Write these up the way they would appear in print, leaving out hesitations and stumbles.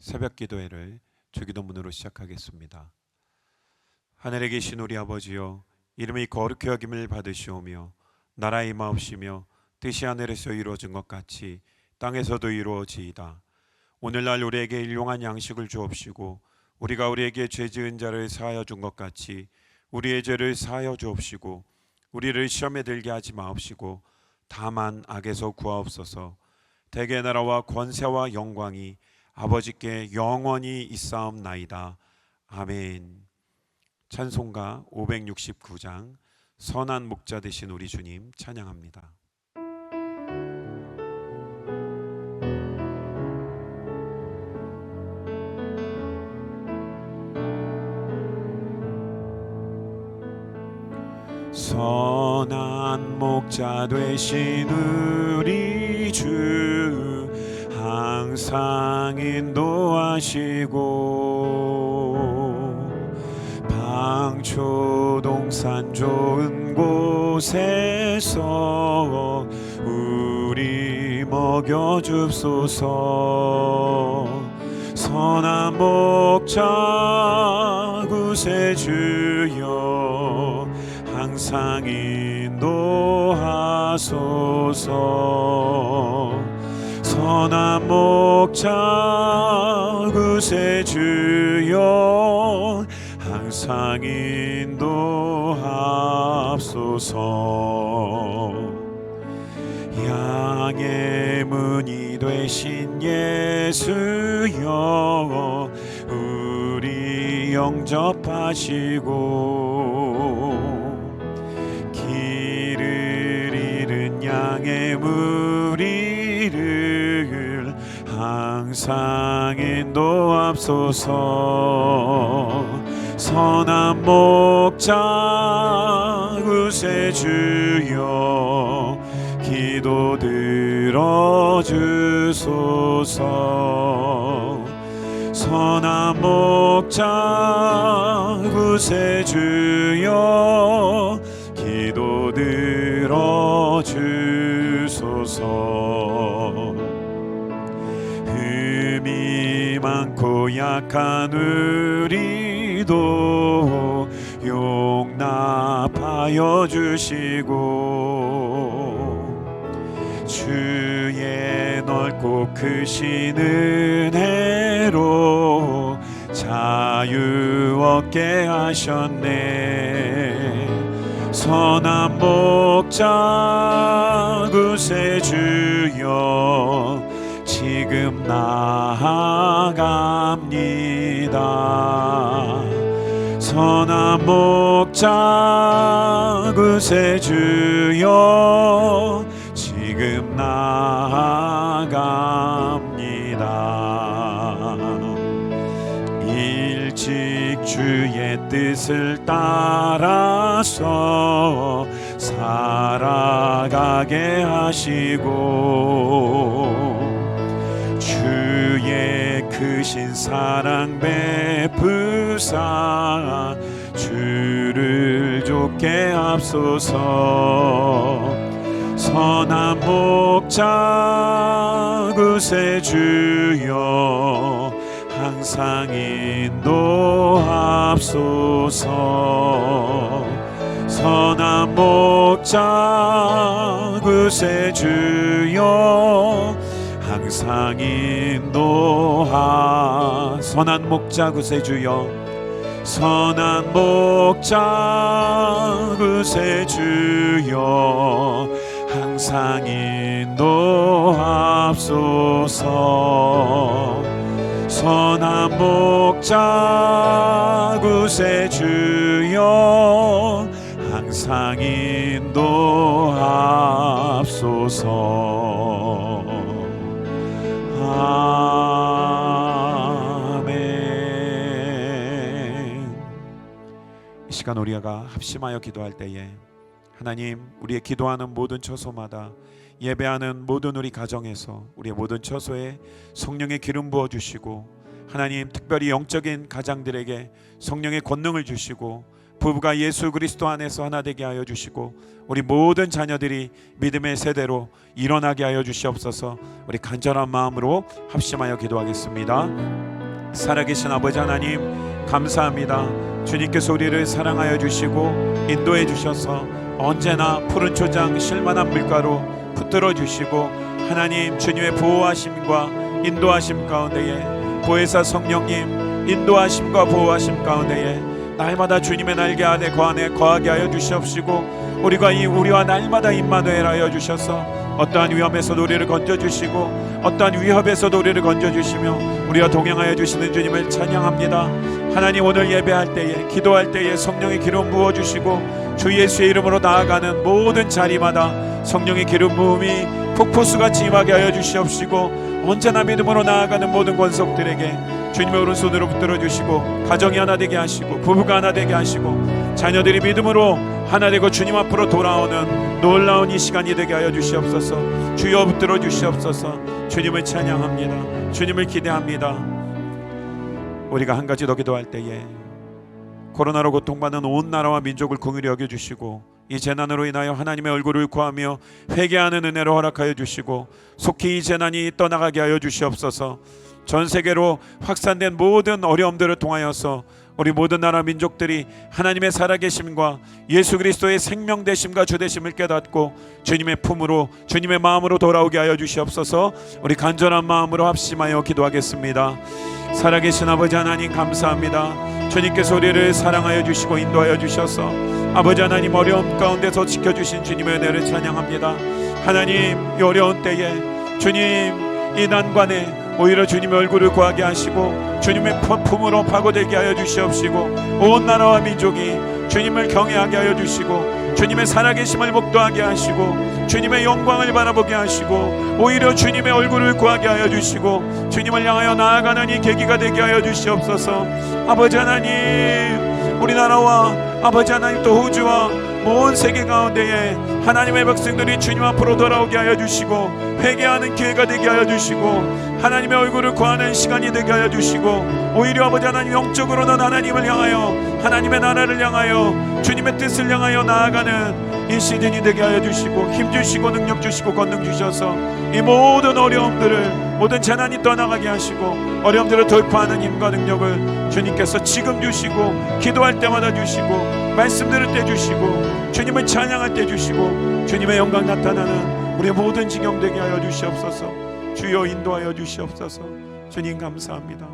새벽 기도회를 주기도문으로 시작하겠습니다. 하늘에 계신 우리 아버지여, 이름이 거룩히 여김을 받으시오며 나라의 임하옵시며 뜻이 하늘에서 이루어진 것 같이 땅에서도 이루어지이다. 오늘날 우리에게 일용할 양식을 주옵시고 우리가 우리에게 죄 지은 자를 사하여 준 것 같이 우리의 죄를 사하여 주옵시고 우리를 시험에 들게 하지 마옵시고 다만 악에서 구하옵소서. 대개 나라와 권세와 영광이 아버지께 영원히 있사옵나이다. 아멘. 찬송가 569장 선한 목자 되신 우리 주님 찬양합니다. 선한 목자 되신 우리 주 항상 인도하시고 방초동산 좋은 곳에서 우리 먹여줍소서. 선한 목자 구세주여 항상 인도하소서. 선한 목자 구세주여 항상 인도하소서. 양의 문이 되신 예수여 우리 영접하시고 길을 잃은 양의 무리를 항상 인도하소서. 선한 목자 구세주여 기도 들어주소서. 선한 목자 구세주여 기도 들어주소서. 흠이 많고 약한 우리도 용납하여 주시고 주의 넓고 크신 은혜로 자유 얻게 하셨네. 선한 목자 구세주여 지금 나아갑니다. 선한 목자 구세주여 지금 나아갑니다. 일찍 주의 뜻을 따라서 살아가게 하시고 주의 크신 사랑 베푸사 주를 좇게 하소서. 선한 목자 구세주여 항상 인도하소서. 선한 목자 구세주여 항상 선한 목자 구세주여 선한 목자 구세주여 항상 인도하소서. 선한 목자 구세주여 항상 인도하소서. 아멘. 이 시간 우리가 합심하여 기도할 때에 하나님, 우리의 기도하는 모든 처소마다 예배하는 모든 우리 가정에서 우리의 모든 처소에 성령의 기름 부어주시고 하나님, 특별히 영적인 가장들에게 성령의 권능을 주시고 부부가 예수 그리스도 안에서 하나 되게 하여 주시고 우리 모든 자녀들이 믿음의 세대로 일어나게 하여 주시옵소서. 우리 간절한 마음으로 합심하여 기도하겠습니다. 살아계신 아버지 하나님 감사합니다. 주님께서 우리를 사랑하여 주시고 인도해 주셔서 언제나 푸른 초장 실만한 물가로 붙들어 주시고 하나님 주님의 보호하심과 인도하심 가운데에 보혜사 성령님 인도하심과 보호하심 가운데에 날마다 주님의 날개 아래 거하게 하여 주시옵시고 우리와 날마다 임마누엘 하여 주셔서 어떠한 위험에서도 우리를 건져주시고 어떠한 위협에서도 우리를 건져주시며 우리와 동행하여 주시는 주님을 찬양합니다. 하나님 오늘 예배할 때에 기도할 때에 성령의 기름 부어주시고 주 예수의 이름으로 나아가는 모든 자리마다 성령의 기름 부음이 폭포수같이 임하게 하여 주시옵시고 언제나 믿음으로 나아가는 모든 권속들에게 주님의 오른손으로 붙들어 주시고 가정이 하나 되게 하시고 부부가 하나 되게 하시고 자녀들이 믿음으로 하나 되고 주님 앞으로 돌아오는 놀라운 이 시간이 되게 하여 주시옵소서. 주여 붙들어 주시옵소서. 주님을 찬양합니다. 주님을 기대합니다. 우리가 한 가지 더 기도할 때에 코로나로 고통받는 온 나라와 민족을 긍휼히 여겨주시고 이 재난으로 인하여 하나님의 얼굴을 구하며 회개하는 은혜를 허락하여 주시고 속히 이 재난이 떠나가게 하여 주시옵소서. 전 세계로 확산된 모든 어려움들을 통하여서 우리 모든 나라 민족들이 하나님의 살아계심과 예수 그리스도의 생명 되심과 주 되심을 깨닫고 주님의 품으로 주님의 마음으로 돌아오게 하여 주시옵소서. 우리 간절한 마음으로 합심하여 기도하겠습니다. 살아계신 아버지 하나님 감사합니다. 주님께서 우리를 사랑하여 주시고 인도하여 주셔서 아버지 하나님 어려움 가운데서 지켜주신 주님의 은혜를 찬양합니다. 하나님 이 어려운 때에 주님 이 난관에 오히려 주님의 얼굴을 구하게 하시고 주님의 품으로 파고들게 하여 주시옵시고 온 나라와 민족이 주님을 경외하게 하여 주시고 주님의 살아계심을 목도하게 하시고 주님의 영광을 바라보게 하시고 오히려 주님의 얼굴을 구하게 하여 주시고 주님을 향하여 나아가는 이 계기가 되게 하여 주시옵소서. 아버지 하나님 우리나라와 아버지 하나님 또 호주와 온 세계 가운데에 하나님의 백성들이 주님 앞으로 돌아오게 하여 주시고 회개하는 기회가 되게 하여 주시고 하나님의 얼굴을 구하는 시간이 되게 하여 주시고 오히려 아버지 하나님 영적으로는 하나님을 향하여 하나님의 나라를 향하여 주님의 뜻을 향하여 나아가는 이 시즌이 되게 하여 주시고 힘 주시고 능력 주시고 권능 주셔서 이 모든 어려움들을 모든 재난이 떠나가게 하시고 어려움들을 돌파하는 힘과 능력을 주님께서 지금 주시고 기도할 때마다 주시고 말씀 들을 때 주시고 주님을 찬양할 때 주시고 주님의 영광 나타나는 우리의 모든 지경 되게 하여 주시옵소서. 주여 인도하여 주시옵소서. 주님 감사합니다.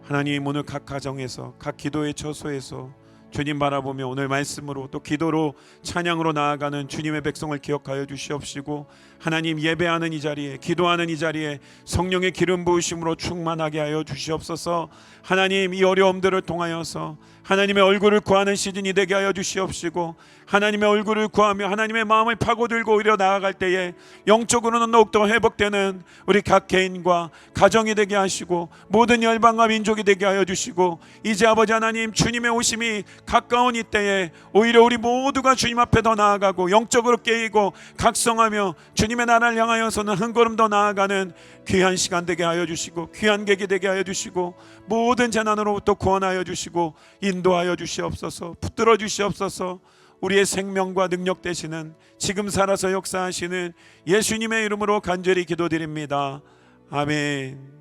하나님 오늘 각 가정에서 각 기도의 처소에서 주님 바라보며 오늘 말씀으로 또 기도로 찬양으로 나아가는 주님의 백성을 기억하여 주시옵시고 하나님 예배하는 이 자리에 기도하는 이 자리에 성령의 기름 부으심으로 충만하게 하여 주시옵소서. 하나님 이 어려움들을 통하여서 하나님의 얼굴을 구하는 시즌이 되게 하여 주시옵시고 하나님의 얼굴을 구하며 하나님의 마음을 파고들고 오히려 나아갈 때에 영적으로는 더욱더 회복되는 우리 각 개인과 가정이 되게 하시고 모든 열방과 민족이 되게 하여 주시고 이제 아버지 하나님 주님의 오심이 가까운 이때에 오히려 우리 모두가 주님 앞에 더 나아가고 영적으로 깨이고 각성하며 주님의 나라를 향하여서는 한 걸음 더 나아가는 귀한 시간 되게 하여 주시고 귀한 계기 되게 하여 주시고 모든 재난으로부터 구원하여 주시고 인도하여 주시옵소서. 붙들어 주시옵소서. 우리의 생명과 능력 되시는 지금 살아서 역사하시는 예수님의 이름으로 간절히 기도드립니다. 아멘.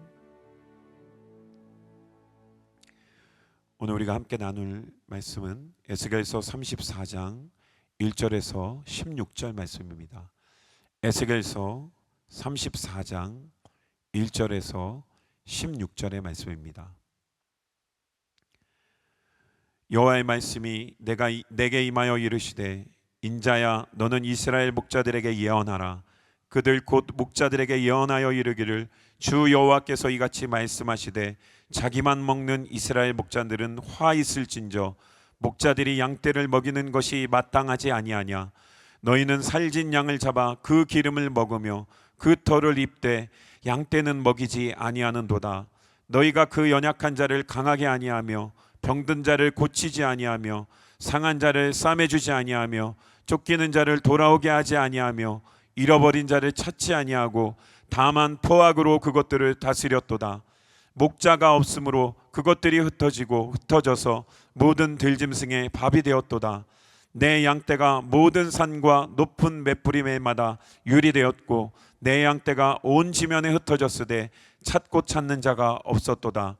오늘 우리가 함께 나눌 말씀은 에스겔서 34장 1절에서 16절 말씀입니다. 에스겔서 34장 1절에서 16절의 말씀입니다. 여호와의 말씀이 내게 임하여 이르시되 인자야 너는 이스라엘 목자들에게 예언하라. 그들 곧 목자들에게 예언하여 이르기를 주 여호와께서 이같이 말씀하시되 자기만 먹는 이스라엘 목자들은 화 있을진저 목자들이 양떼를 먹이는 것이 마땅하지 아니하냐. 너희는 살진 양을 잡아 그 기름을 먹으며 그 털을 입되 양떼는 먹이지 아니하는도다. 너희가 그 연약한 자를 강하게 아니하며 병든 자를 고치지 아니하며 상한 자를 싸매주지 아니하며 쫓기는 자를 돌아오게 하지 아니하며 잃어버린 자를 찾지 아니하고 다만 포악으로 그것들을 다스렸도다. 목자가 없으므로 그것들이 흩어져서 모든 들짐승의 밥이 되었도다. 내 양떼가 모든 산과 높은 맷뿌리매마다 유리되었고 내 양떼가 온 지면에 흩어졌으되 찾고 찾는 자가 없었도다.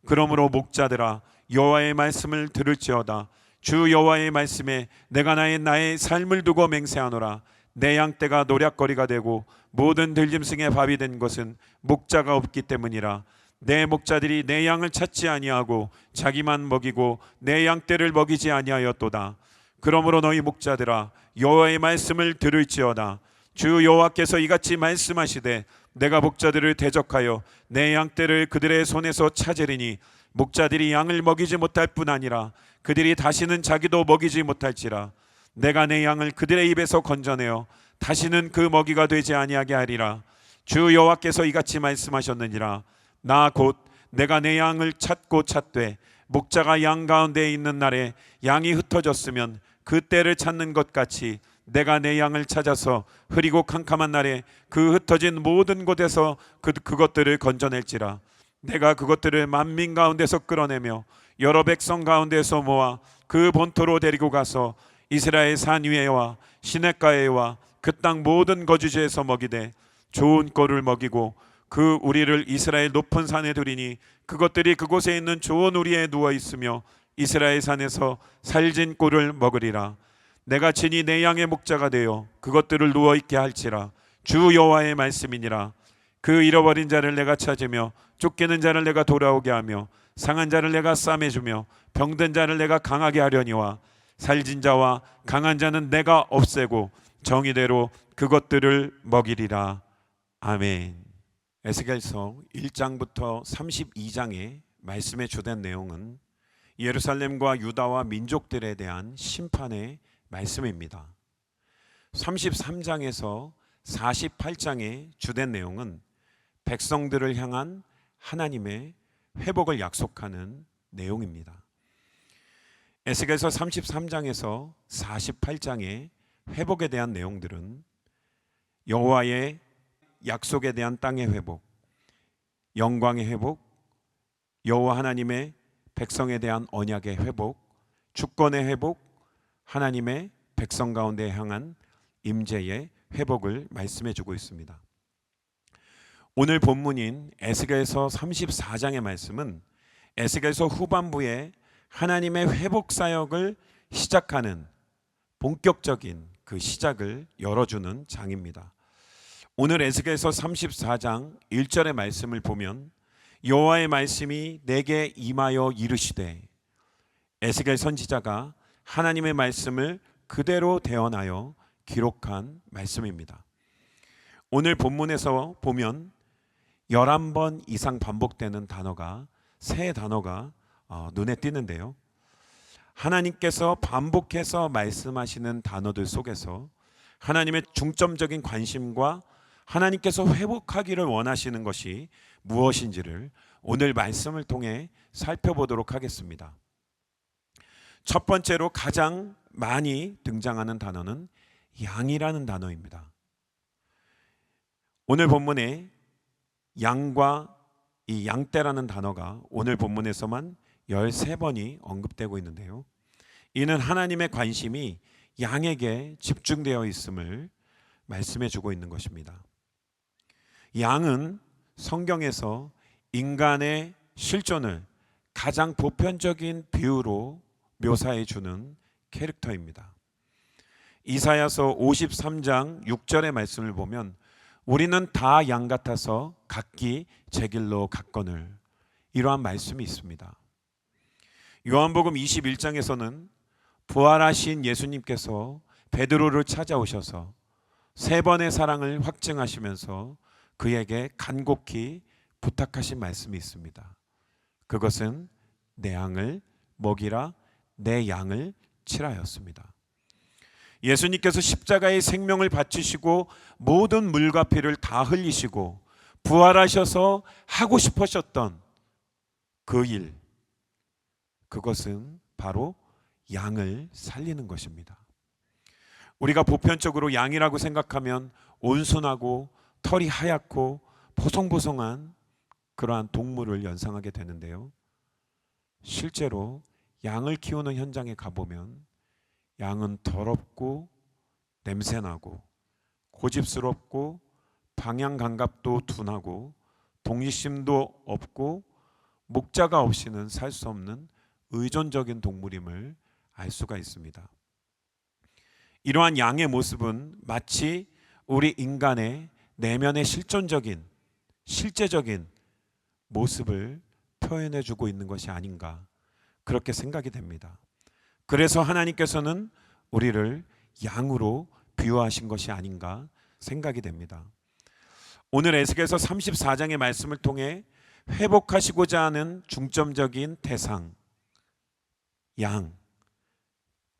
그러므로 목자들아 여호와의 말씀을 들을지어다. 주 여호와의 말씀에 내가 나의 삶을 두고 맹세하노라. 내 양떼가 노략거리가 되고 모든 들짐승의 밥이 된 것은 목자가 없기 때문이라. 내 목자들이 내 양을 찾지 아니하고 자기만 먹이고 내 양떼를 먹이지 아니하였도다. 그러므로 너희 목자들아 여호와의 말씀을 들을지어다. 주 여호와께서 이같이 말씀하시되 내가 목자들을 대적하여 내 양떼를 그들의 손에서 찾으리니 목자들이 양을 먹이지 못할 뿐 아니라 그들이 다시는 자기도 먹이지 못할지라. 내가 내 양을 그들의 입에서 건져내어 다시는 그 먹이가 되지 아니하게 하리라. 주 여호와께서 이같이 말씀하셨느니라. 나 곧 내가 내 양을 찾고 찾되 목자가 양 가운데 있는 날에 양이 흩어졌으면 그 때를 찾는 것 같이 내가 내 양을 찾아서 흐리고 캄캄한 날에 그 흩어진 모든 곳에서 그것들을 건져낼지라. 내가 그것들을 만민 가운데서 끌어내며 여러 백성 가운데서 모아 그 본토로 데리고 가서 이스라엘 산 위에와 시냇가에와 그 땅 모든 거주지에서 먹이되 좋은 꼴을 먹이고 그 우리를 이스라엘 높은 산에 두리니 그것들이 그곳에 있는 좋은 우리에 누워 있으며 이스라엘 산에서 살진 꼴을 먹으리라. 내가 친히 내 양의 목자가 되어 그것들을 누워 있게 할지라. 주 여호와의 말씀이니라. 그 잃어버린 자를 내가 찾으며 쫓기는 자를 내가 돌아오게 하며 상한 자를 내가 싸매주며 병든 자를 내가 강하게 하려니와 살진 자와 강한 자는 내가 없애고 정의대로 그것들을 먹이리라. 아멘. 에스겔서 1장부터 32장의 말씀에 주된 내용은 예루살렘과 유다와 민족들에 대한 심판의 말씀입니다. 33장에서 48장의 주된 내용은 백성들을 향한 하나님의 회복을 약속하는 내용입니다. 에스겔서 33장에서 48장의 회복에 대한 내용들은 여호와의 약속에 대한 땅의 회복, 영광의 회복, 여호와 하나님의 백성에 대한 언약의 회복, 주권의 회복, 하나님의 백성 가운데 향한 임재의 회복을 말씀해 주고 있습니다. 오늘 본문인 에스겔서 34장의 말씀은 에스겔서 후반부에 하나님의 회복 사역을 시작하는 본격적인 그 시작을 열어주는 장입니다. 오늘 에스겔서 34장 1절의 말씀을 보면 여호와의 말씀이 내게 임하여 이르시되, 에스겔 선지자가 하나님의 말씀을 그대로 대언하여 기록한 말씀입니다. 오늘 본문에서 보면 11번 이상 반복되는 단어가, 세 단어가 눈에 띄는데요. 하나님께서 반복해서 말씀하시는 단어들 속에서 하나님의 중점적인 관심과 하나님께서 회복하기를 원하시는 것이 무엇인지를 오늘 말씀을 통해 살펴보도록 하겠습니다. 첫 번째로 가장 많이 등장하는 단어는 양이라는 단어입니다. 오늘 본문에 양과 이 양떼라는 단어가 오늘 본문에서만 13번이 언급되고 있는데요. 이는 하나님의 관심이 양에게 집중되어 있음을 말씀해 주고 있는 것입니다. 양은 성경에서 인간의 실존을 가장 보편적인 비유로 묘사해 주는 캐릭터입니다. 이사야서 53장 6절의 말씀을 보면 우리는 다 양 같아서 각기 제 길로 갔거늘, 이러한 말씀이 있습니다. 요한복음 21장에서는 부활하신 예수님께서 베드로를 찾아오셔서 세 번의 사랑을 확증하시면서 그에게 간곡히 부탁하신 말씀이 있습니다. 그것은 내 양을 먹이라, 내 양을 치라였습니다. 예수님께서 십자가의 생명을 바치시고 모든 물과 피를 다 흘리시고 부활하셔서 하고 싶으셨던 그 일, 그것은 바로 양을 살리는 것입니다. 우리가 보편적으로 양이라고 생각하면 온순하고 털이 하얗고 보송보송한 그러한 동물을 연상하게 되는데요. 실제로 양을 키우는 현장에 가보면 양은 더럽고 냄새나고 고집스럽고 방향 감각도 둔하고 독립심도 없고 목자가 없이는 살 수 없는 의존적인 동물임을 알 수가 있습니다. 이러한 양의 모습은 마치 우리 인간의 내면의 실제적인 모습을 표현해 주고 있는 것이 아닌가, 그렇게 생각이 됩니다. 그래서 하나님께서는 우리를 양으로 비유하신 것이 아닌가 생각이 됩니다. 오늘 에스겔서 34장의 말씀을 통해 회복하시고자 하는 중점적인 대상, 양,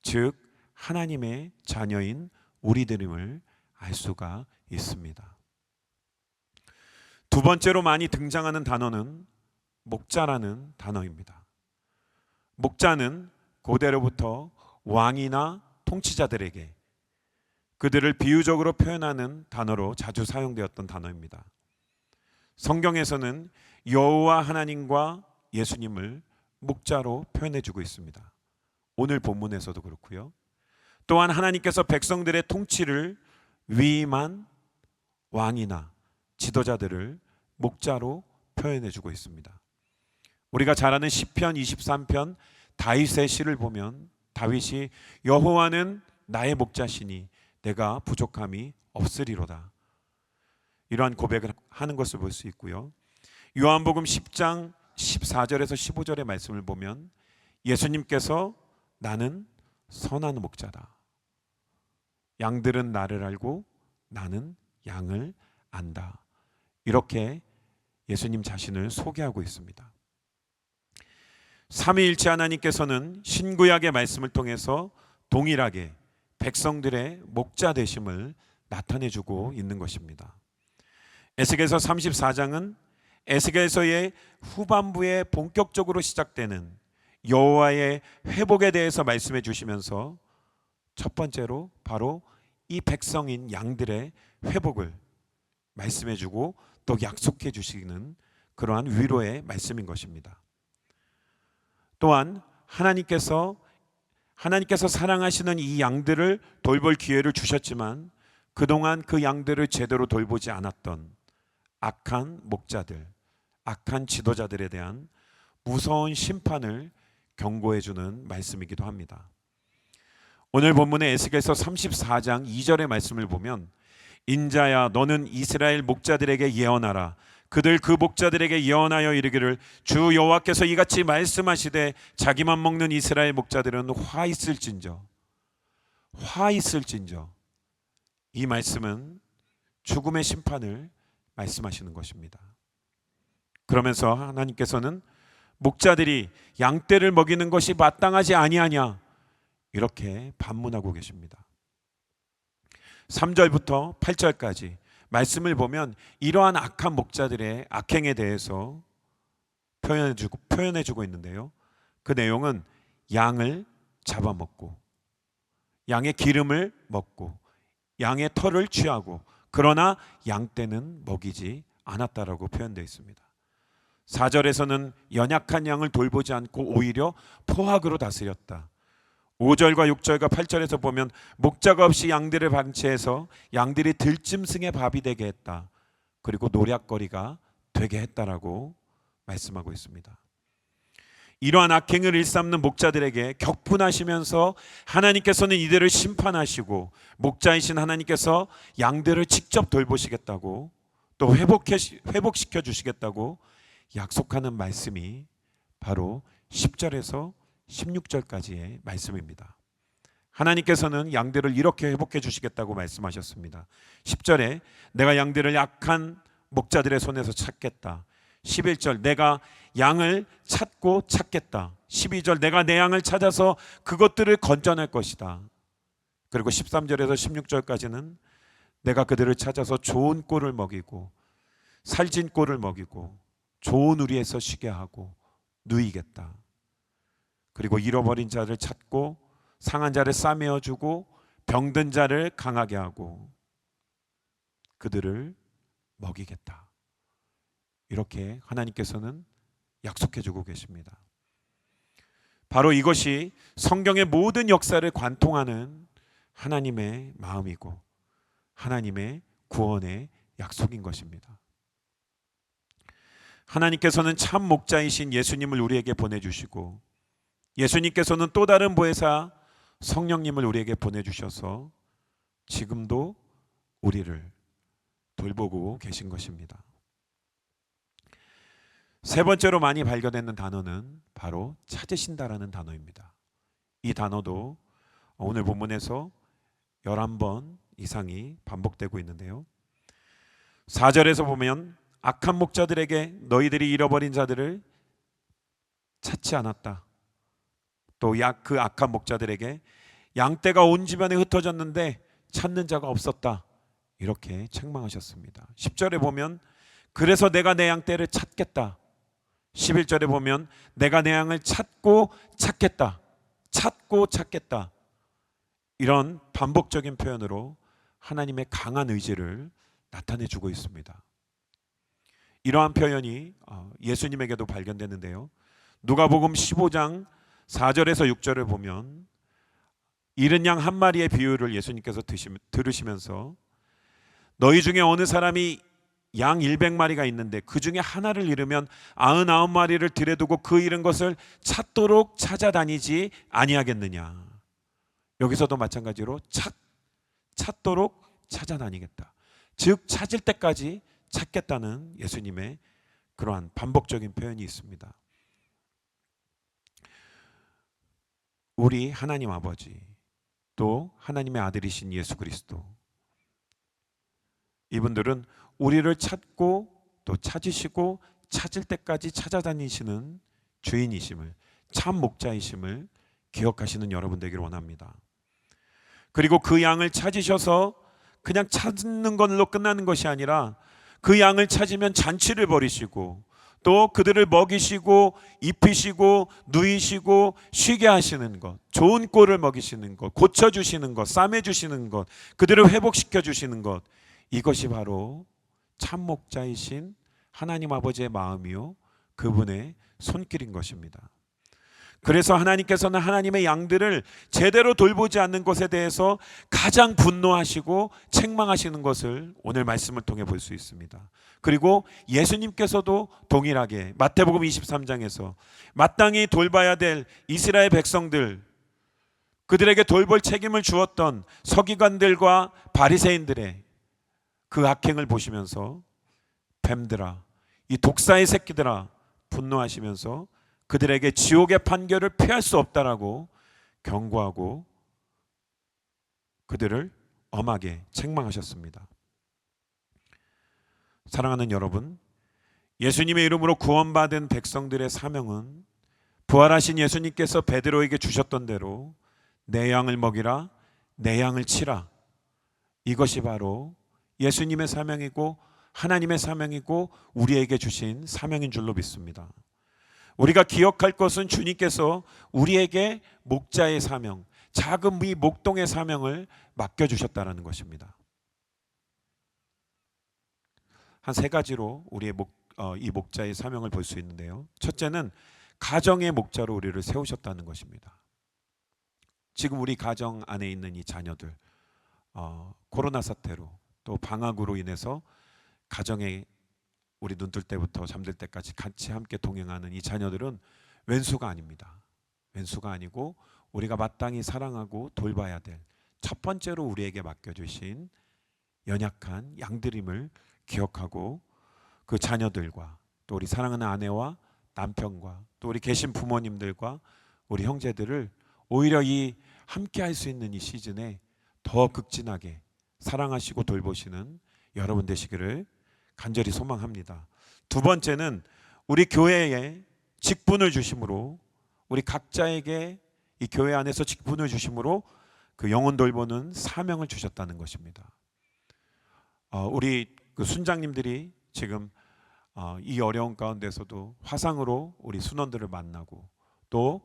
즉 하나님의 자녀인 우리들임을 알 수가 있습니다. 두 번째로 많이 등장하는 단어는 목자라는 단어입니다. 목자는 고대로부터 왕이나 통치자들에게 그들을 비유적으로 표현하는 단어로 자주 사용되었던 단어입니다. 성경에서는 여호와 하나님과 예수님을 목자로 표현해 주고 있습니다. 오늘 본문에서도 그렇고요. 또한 하나님께서 백성들의 통치를 위임한 왕이나 지도자들을 목자로 표현해 주고 있습니다. 우리가 잘 아는 시편 23편 다윗의 시를 보면 다윗이 여호와는 나의 목자시니 내가 부족함이 없으리로다, 이러한 고백을 하는 것을 볼 수 있고요. 요한복음 10장 14절에서 15절의 말씀을 보면 예수님께서 나는 선한 목자다, 양들은 나를 알고 나는 양을 안다, 이렇게 예수님 자신을 소개하고 있습니다. 삼위일체 하나님께서는 신구약의 말씀을 통해서 동일하게 백성들의 목자 되심을 나타내주고 있는 것입니다. 에스겔서 34장은 에스겔서의 후반부에 본격적으로 시작되는 여호와의 회복에 대해서 말씀해 주시면서 첫 번째로 바로 이 백성인 양들의 회복을 말씀해 주고 또 약속해 주시는 그러한 위로의 말씀인 것입니다. 또한 하나님께서 사랑하시는 이 양들을 돌볼 기회를 주셨지만 그동안 그 양들을 제대로 돌보지 않았던 악한 목자들, 악한 지도자들에 대한 무서운 심판을 경고해 주는 말씀이기도 합니다. 오늘 본문의 에스겔서 34장 2절의 말씀을 보면 인자야 너는 이스라엘 목자들에게 예언하라. 그들 그 목자들에게 예언하여 이르기를 주 여호와께서 이같이 말씀하시되 자기만 먹는 이스라엘 목자들은 화 있을진저. 이 말씀은 죽음의 심판을 말씀하시는 것입니다. 그러면서 하나님께서는 목자들이 양떼를 먹이는 것이 마땅하지 아니하냐 이렇게 반문하고 계십니다. 3절부터 8절까지 말씀을 보면 이러한 악한 목자들의 악행에 대해서 표현해주고 있는데요. 그 내용은 양을 잡아먹고 양의 기름을 먹고 양의 털을 취하고 그러나 양떼는 먹이지 않았다라고 표현되어 있습니다. 4절에서는 연약한 양을 돌보지 않고 오히려 포악으로 다스렸다. 5절과 6절과 8절에서 보면 목자가 없이 양들을 방치해서 양들이 들짐승의 밥이 되게 했다. 그리고 노략거리가 되게 했다라고 말씀하고 있습니다. 이러한 악행을 일삼는 목자들에게 격분하시면서 하나님께서는 이들을 심판하시고 목자이신 하나님께서 양들을 직접 돌보시겠다고 또 회복시켜 주시겠다고 약속하는 말씀이 바로 10절에서 16절까지의 말씀입니다. 하나님께서는 양들을 이렇게 회복해 주시겠다고 말씀하셨습니다. 10절에 내가 양들을 약한 목자들의 손에서 찾겠다. 11절 내가 양을 찾겠다. 12절 내가 내 양을 찾아서 그것들을 건져낼 것이다. 그리고 13절에서 16절까지는 내가 그들을 찾아서 좋은 꼴을 먹이고 살진 꼴을 먹이고 좋은 우리에서 쉬게 하고 누이겠다. 그리고 잃어버린 자를 찾고 상한 자를 싸매어 주고 병든 자를 강하게 하고 그들을 먹이겠다. 이렇게 하나님께서는 약속해 주고 계십니다. 바로 이것이 성경의 모든 역사를 관통하는 하나님의 마음이고 하나님의 구원의 약속인 것입니다. 하나님께서는 참 목자이신 예수님을 우리에게 보내주시고, 예수님께서는 또 다른 보혜사 성령님을 우리에게 보내주셔서 지금도 우리를 돌보고 계신 것입니다. 세 번째로 많이 발견되는 단어는 바로 찾으신다라는 단어입니다. 이 단어도 오늘 본문에서 11번 이상이 반복되고 있는데요. 4절에서 보면 악한 목자들에게 너희들이 잃어버린 자들을 찾지 않았다. 또 그 악한 목자들에게 양떼가 온 집안에 흩어졌는데 찾는 자가 없었다. 이렇게 책망하셨습니다. 10절에 보면 그래서 내가 내 양떼를 찾겠다. 11절에 보면 내가 내 양을 찾고 찾겠다. 찾고 찾겠다. 이런 반복적인 표현으로 하나님의 강한 의지를 나타내주고 있습니다. 이러한 표현이 예수님에게도 발견되는데요. 누가복음 15장 4절에서 6절을 보면 잃은 양 한 마리의 비유를 예수님께서 들으시면서 너희 중에 어느 사람이 양 100마리가 있는데 그 중에 하나를 잃으면 99마리를 들여두고 그 잃은 것을 찾도록 찾아다니지 아니하겠느냐. 여기서도 마찬가지로 찾도록 찾아다니겠다. 즉 찾을 때까지 찾겠다는 예수님의 그러한 반복적인 표현이 있습니다. 우리 하나님 아버지, 또 하나님의 아들이신 예수 그리스도, 이분들은 우리를 찾고 또 찾으시고 찾을 때까지 찾아다니시는 주인이심을, 참 목자이심을 기억하시는 여러분 되기를 원합니다. 그리고 그 양을 찾으셔서 그냥 찾는 걸로 끝나는 것이 아니라 그 양을 찾으면 잔치를 벌이시고 또 그들을 먹이시고 입히시고 누이시고 쉬게 하시는 것, 좋은 꼴을 먹이시는 것, 고쳐주시는 것, 싸매주시는 것, 그들을 회복시켜 주시는 것, 이것이 바로 참 목자이신 하나님 아버지의 마음이요 그분의 손길인 것입니다. 그래서 하나님께서는 하나님의 양들을 제대로 돌보지 않는 것에 대해서 가장 분노하시고 책망하시는 것을 오늘 말씀을 통해 볼 수 있습니다. 그리고 예수님께서도 동일하게 마태복음 23장에서 마땅히 돌봐야 될 이스라엘 백성들, 그들에게 돌볼 책임을 주었던 서기관들과 바리새인들의 그 악행을 보시면서 뱀들아, 이 독사의 새끼들아 분노하시면서 그들에게 지옥의 판결을 피할 수 없다라고 경고하고 그들을 엄하게 책망하셨습니다. 사랑하는 여러분, 예수님의 이름으로 구원받은 백성들의 사명은 부활하신 예수님께서 베드로에게 주셨던 대로 내 양을 먹이라, 내 양을 치라, 이것이 바로 예수님의 사명이고 하나님의 사명이고 우리에게 주신 사명인 줄로 믿습니다. 우리가 기억할 것은 주님께서 우리에게 목자의 사명, 작은 이 목동의 사명을 맡겨주셨다는 것입니다. 한 세 가지로 우리의 이 목자의 사명을 볼 수 있는데요. 첫째는 가정의 목자로 우리를 세우셨다는 것입니다. 지금 우리 가정 안에 있는 이 자녀들, 코로나 사태로 또 방학으로 인해서 가정에 우리 눈 뜰 때부터 잠들 때까지 같이 함께 동행하는 이 자녀들은 왼수가 아닙니다. 왼수가 아니고 우리가 마땅히 사랑하고 돌봐야 될 첫 번째로 우리에게 맡겨주신 연약한 양들임을 기억하고 그 자녀들과 또 우리 사랑하는 아내와 남편과 또 우리 계신 부모님들과 우리 형제들을 오히려 이 함께 할 수 있는 이 시즌에 더 극진하게 사랑하시고 돌보시는 여러분 되시기를 간절히 소망합니다. 두 번째는 우리 교회에 직분을 주심으로, 우리 각자에게 이 교회 안에서 직분을 주심으로 그 영혼 돌보는 사명을 주셨다는 것입니다. 우리 그 순장님들이 지금 이 어려운 가운데서도 화상으로 우리 순원들을 만나고 또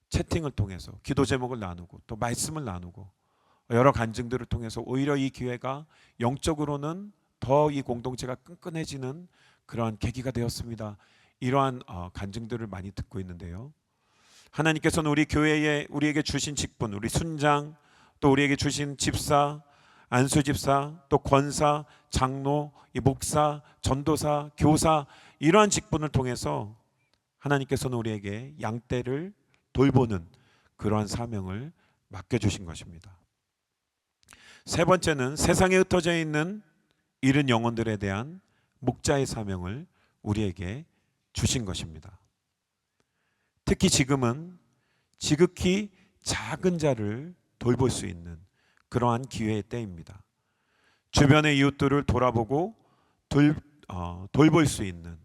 채팅을 통해서 기도 제목을 나누고 또 말씀을 나누고 여러 간증들을 통해서 오히려 이 기회가 영적으로는 더 이 공동체가 끈끈해지는 그러한 계기가 되었습니다. 이러한 간증들을 많이 듣고 있는데요. 하나님께서는 우리 교회에 우리에게 주신 직분, 우리 순장, 또 우리에게 주신 집사, 안수집사, 또 권사, 장로, 이 목사, 전도사, 교사, 이러한 직분을 통해서 하나님께서는 우리에게 양떼를 돌보는 그러한 사명을 맡겨주신 것입니다. 세 번째는 세상에 흩어져 있는 잃은 영혼들에 대한 목자의 사명을 우리에게 주신 것입니다. 특히 지금은 지극히 작은 자를 돌볼 수 있는 그러한 기회의 때입니다. 주변의 이웃들을 돌아보고 돌볼 수 있는,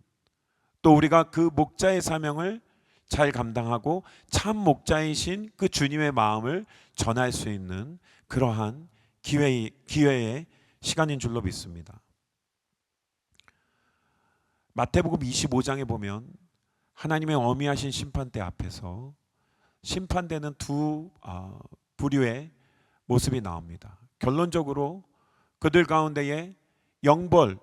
또 우리가 그 목자의 사명을 잘 감당하고 참 목자이신 그 주님의 마음을 전할 수 있는 그러한 기회의 시간인 줄로 믿습니다. 마태복음 25장에 보면 하나님의 어미하신 심판대 앞에서 심판되는 두 부류의 모습이 나옵니다. 결론적으로 그들 가운데에 영벌,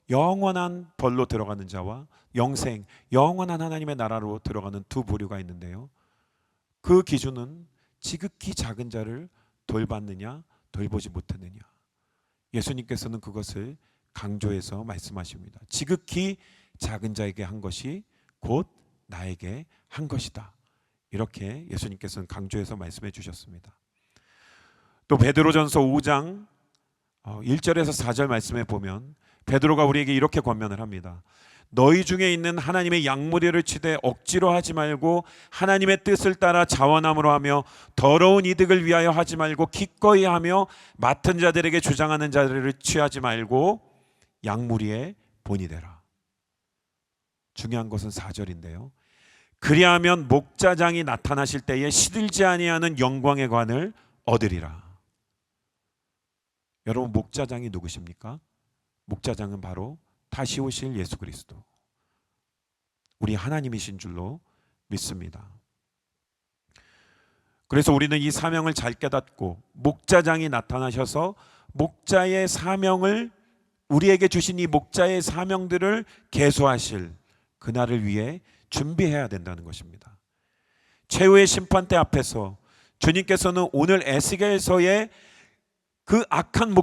영원한 벌로 들어가는 자와 영생, 영원한 하나님의 나라로 들어가는 두 부류가 있는데요, 그 기준은 지극히 작은 자를 돌봤느냐 돌보지 못했느냐. 예수님께서는 그것을 강조해서 말씀하십니다. 지극히 작은 자에게 한 것이 곧 나에게 한 것이다. 이렇게 예수님께서는 강조해서 말씀해 주셨습니다. 또 베드로전서 5장 1절에서 4절 말씀에 보면 베드로가 우리에게 이렇게 권면을 합니다. 너희 중에 있는 하나님의 양무리를 치되 억지로 하지 말고 하나님의 뜻을 따라 자원함으로 하며 더러운 이득을 위하여 하지 말고 기꺼이 하며 맡은 자들에게 주장하는 자들을 취하지 말고 양무리의 본이 되라. 중요한 것은 4절인데요. 그리하면 목자장이 나타나실 때에 시들지 아니하는 영광의 관을 얻으리라. 여러분, 목자장이 누구십니까? 목자장은 바로 다시 오실 예수 그리스도, 우리 하나님이신 줄로 믿습니다. 그래서 우리는 이 사명을 잘 깨닫고 목자장이 나타나셔서 목자의 사명을, 우리에게 주신 이 목자의 사명들을 계수하실 그날을 위해 준비해야 된다는 것입니다. 최후의 심판대 앞에서 주님께서는 오늘 에스겔서의 그 악한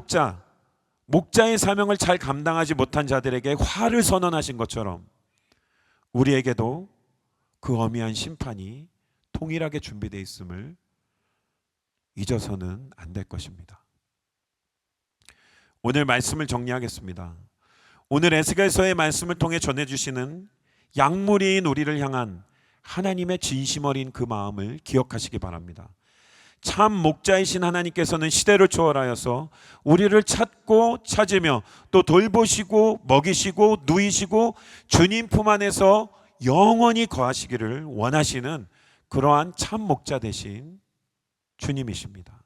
목자의 사명을 잘 감당하지 못한 자들에게 화를 선언하신 것처럼 우리에게도 그 엄미한 심판이 통일하게 준비되어 있음을 잊어서는 안 될 것입니다. 오늘 말씀을 정리하겠습니다. 오늘 에스겔서의 말씀을 통해 전해주시는 양무리인 우리를 향한 하나님의 진심 어린 그 마음을 기억하시기 바랍니다. 참 목자이신 하나님께서는 시대를 초월하여서 우리를 찾고 찾으며 또 돌보시고 먹이시고 누이시고 주님 품 안에서 영원히 거하시기를 원하시는 그러한 참 목자 되신 주님이십니다.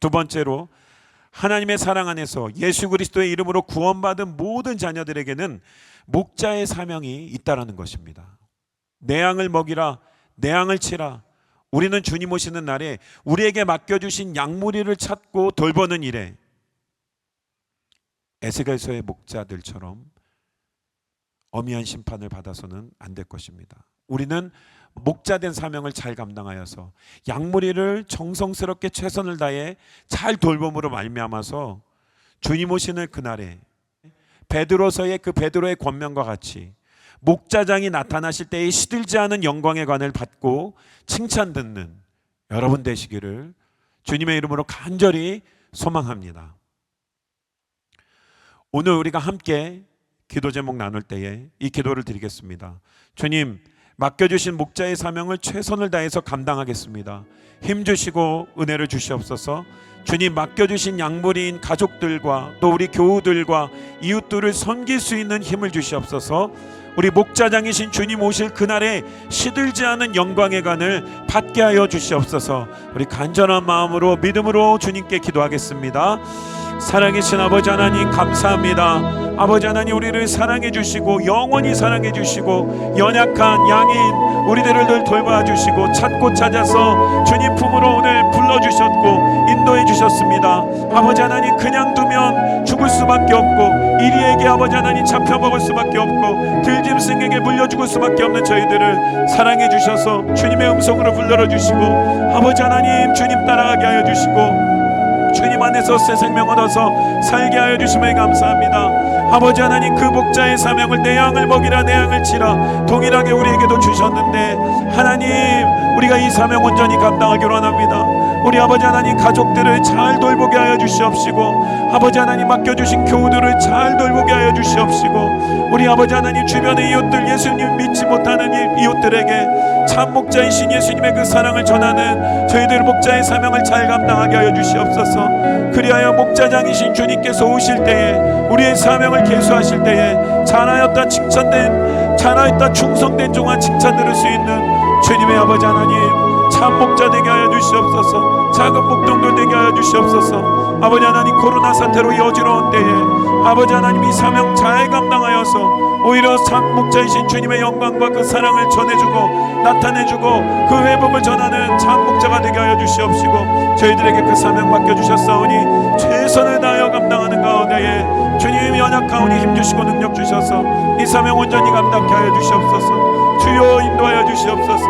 두 번째로, 하나님의 사랑 안에서 예수 그리스도의 이름으로 구원받은 모든 자녀들에게는 목자의 사명이 있다라는 것입니다. 내 양을 먹이라, 내 양을 치라. 우리는 주님 오시는 날에 우리에게 맡겨주신 양무리를 찾고 돌보는 일에 에스겔서의 목자들처럼 엄미한 심판을 받아서는 안 될 것입니다. 우리는 목자된 사명을 잘 감당하여서 양무리를 정성스럽게 최선을 다해 잘 돌봄으로 말미암아서 주님 오시는 그날에 베드로서의 그 베드로의 권면과 같이 목자장이 나타나실 때에 시들지 않은 영광의 관을 받고 칭찬 듣는 여러분 되시기를 주님의 이름으로 간절히 소망합니다. 오늘 우리가 함께 기도 제목 나눌 때에 이 기도를 드리겠습니다. 주님, 맡겨주신 목자의 사명을 최선을 다해서 감당하겠습니다. 힘주시고 은혜를 주시옵소서. 주님, 맡겨주신 양무리인 가족들과 또 우리 교우들과 이웃들을 섬길 수 있는 힘을 주시옵소서. 우리 목자장이신 주님 오실 그날에 시들지 않은 영광의 관을 받게 하여 주시옵소서. 우리 간절한 마음으로 믿음으로 주님께 기도하겠습니다. 사랑이신 아버지 하나님, 감사합니다. 아버지 하나님, 우리를 사랑해 주시고 영원히 사랑해 주시고 연약한 양인 우리들을 늘 돌봐 주시고 찾고 찾아서 주님 품으로 오늘 불러주셨고 인도해 주셨습니다. 아버지 하나님, 그냥 두면 죽을 수밖에 없고 이리에게 아버지 하나님 잡혀먹을 수밖에 없고 들짐승에게 물려 죽을 수밖에 없는 저희들을 사랑해 주셔서 주님의 음성으로 불러 주시고 아버지 하나님, 주님 따라가게 하여 주시고 주님 안에서 새 생명 얻어서 살게 하여 주심에 감사합니다. 아버지 하나님, 그 목자의 사명을 내 양을 먹이라 내 양을 치라 동일하게 우리에게도 주셨는데, 하나님 우리가 이 사명 온전히 감당하기로 원합니다. 우리 아버지 하나님, 가족들을 잘 돌보게 하여 주시옵시고, 아버지 하나님 맡겨주신 교우들을 잘 돌보게 하여 주시옵시고, 우리 아버지 하나님 주변의 이웃들, 예수님 믿지 못하는 이웃들에게 참 목자이신 예수님의 그 사랑을 전하는 저희들 목자의 사명을 잘 감당하게 하여 주시옵소서. 그리하여 목자장이신 주님께서 오실 때에, 우리의 사명을 계수하실 때에 잘하였다 칭찬된, 잘하였다 충성된 종아 칭찬 들을 수 있는 주님의 아버지 하나님, 참 목자 되게 하여 주시옵소서. 작은 목동들 되게 하여 주시옵소서. 아버지 하나님, 코로나 사태로 이 어지러운 때에 아버지 하나님 이 사명 잘 감당하여서 오히려 참 목자이신 주님의 영광과 그 사랑을 전해주고 나타내주고 그 회복을 전하는 참 목자가 되게 하여 주시옵시고, 저희들에게 그 사명 맡겨주셨사오니 최선을 다하여 감당하는 가운데에 주님이 연약하오니 힘주시고 능력 주셔서 이 사명 온전히 감당케 하여 주시옵소서. 주여 인도하여 주시옵소서.